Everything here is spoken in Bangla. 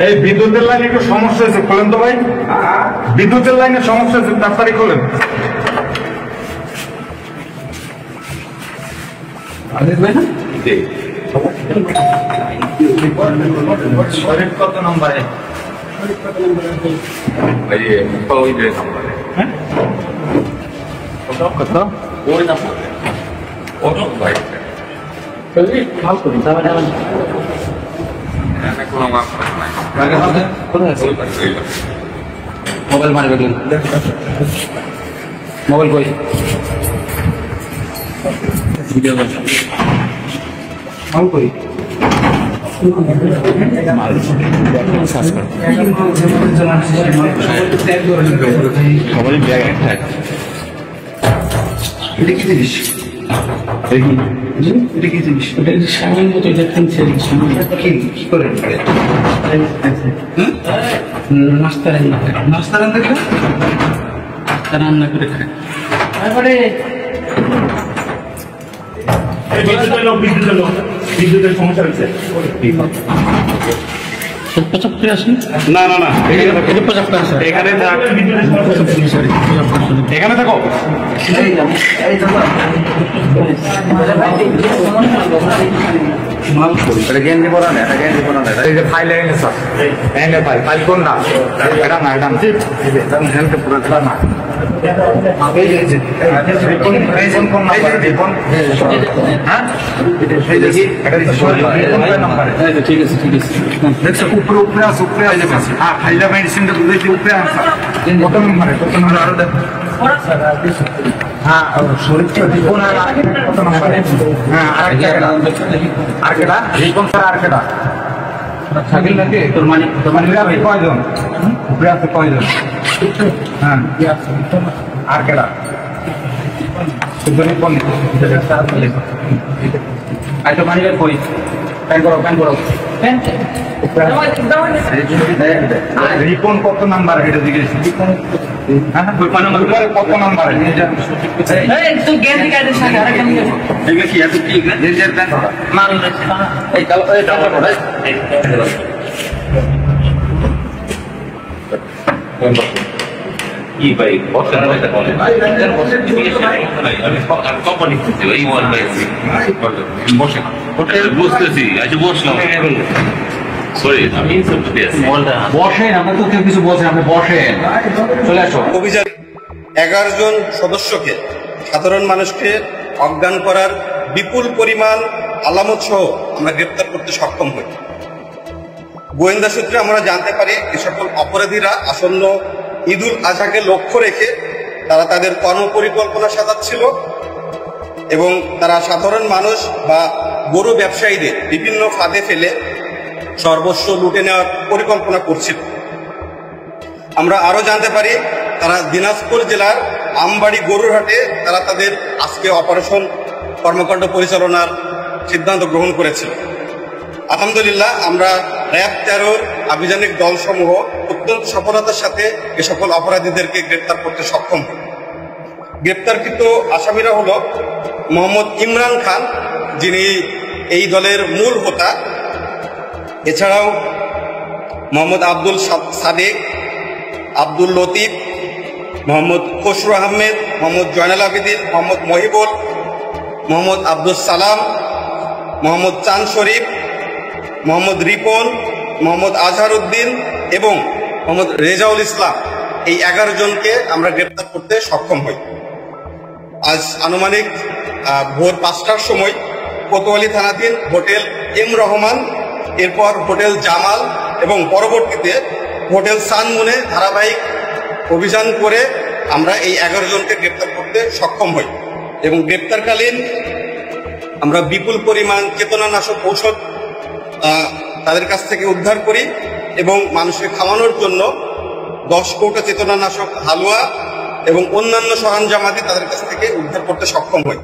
এই বিদ্যুতের লাইনে একটু সমস্যা হয়েছে, খোলেন তো ভাই। বিদ্যুতের লাইনে সমস্যা হয়েছে, তাড়াতাড়ি খোলেন। কত নম্বরে? কত ওই নম্বরে মোবাইল মারবে মোবাইল কই ভিডিও মাল কই সবাই ব্যাগ একটা এটা কি জিনিস? এটা কি জিনিস? এটা সামনের মতো এটা কিনছে কি করে নাস্তা রান্না নাস্তা রান্না খায় নাস্তা রান্না করে খায়। তারপরে বিদ্যুতের সমস্যা হয়েছে। না না না এখানে এখানে থাকো। গেঞ্জি পরা না, এটা গেঞ্জি পরা না, এই যে ফাইল এনে স্যার এনে ফাইল কোন না এটা না এটা হেলথ পুরো না ঠিক আছে ঠিক আছে দেখছো উপরে উপরে আছে উপরে আইলে আছে হ্যাঁ ফাইলা মেডিসিনটা বুঝাইতে উপরে আছে কত নম্বরে আরো দেখো হ্যাঁ শরীরটা দিব না কত নম্বরে হ্যাঁ আর কেডা রিপন স্যার আর কেডা থাকিল নাকি তোর মানে কয়জন উপরে আছে কয়জন হ্যাঁ আর কেডা রিপন আইতো মানে কই প্যান করো রিপন কত নাম্বার এটা জিজ্ঞেস কত নাম্বার বুঝতেছি আচ্ছা বসলাম বসেন আমরা তো কেউ কিছু বলছেন আপনি বসেন চলে আসো। অভিযান 11 জন সদস্যকে সাধারণ মানুষকে অজ্ঞান করার বিপুল পরিমাণ আলামত সহ আমরা গ্রেপ্তার করতে সক্ষম হই। গোয়েন্দা সূত্রে আমরা জানতে পারি এ সকল অপরাধীরা আসন্ন ঈদুল আজহাকে লক্ষ্য রেখে তারা তাদের কর্মপরিকল্পনা সাজাচ্ছিল এবং তারা সাধারণ মানুষ বা গরু ব্যবসায়ীদের বিভিন্ন ফাঁদে ফেলে সর্বস্ব লুটে নেওয়ার পরিকল্পনা করছিল। আমরা আরো জানতে পারি তারা দিনাজপুর জেলার আমবাড়ি গরুরহাটে তারা তাদের আজকে অপারেশন কর্মকাণ্ড পরিচালনার সিদ্ধান্ত গ্রহণ করেছিল। আলহামদুলিল্লাহ আমরা র্যাব 13 আভিযানিক দলসমূহ অত্যন্ত সফলতার সাথে এ সকল অপরাধীদেরকে গ্রেপ্তার করতে সক্ষম হয়। গ্রেপ্তারকৃত আসামিরা হল মোহাম্মদ ইমরান খান, যিনি এই দলের মূল হোতা, এছাড়াও মোহাম্মদ আব্দুল সাদেক, আব্দুল লতিফ, মোহাম্মদ খসরু আহমেদ, মোহাম্মদ জয়নাল আবেদিন, মোহাম্মদ মহিবুল, মোহাম্মদ আব্দুল সালাম, মোহাম্মদ চাঁদ শরীফ, মোহাম্মদ রিপন, মোহাম্মদ আজহার উদ্দিন এবং মোহাম্মদ রেজাউল ইসলাম, এই 11 জনকে আমরা গ্রেপ্তার করতে সক্ষম হই। আজ আনুমানিক ভোর 5টার সময় কোতোয়ালি থানাধীন হোটেল এম রহমান, এরপর হোটেল জামাল এবং পরবর্তীতে হোটেল সানমুনে ধারাবাহিক অভিযান করে আমরা এই 11 জনকে গ্রেপ্তার করতে সক্ষম হই এবং গ্রেপ্তারকালীন আমরা বিপুল পরিমাণ চেতনানাশক ঔষধ তাদের কাছ থেকে উদ্ধার করি এবং মানুষকে খাওয়ানোর জন্য 10 কৌটা চেতনানাশক হালুয়া এবং অন্যান্য সরঞ্জামাদি তাদের কাছ থেকে উদ্ধার করতে সক্ষম হই।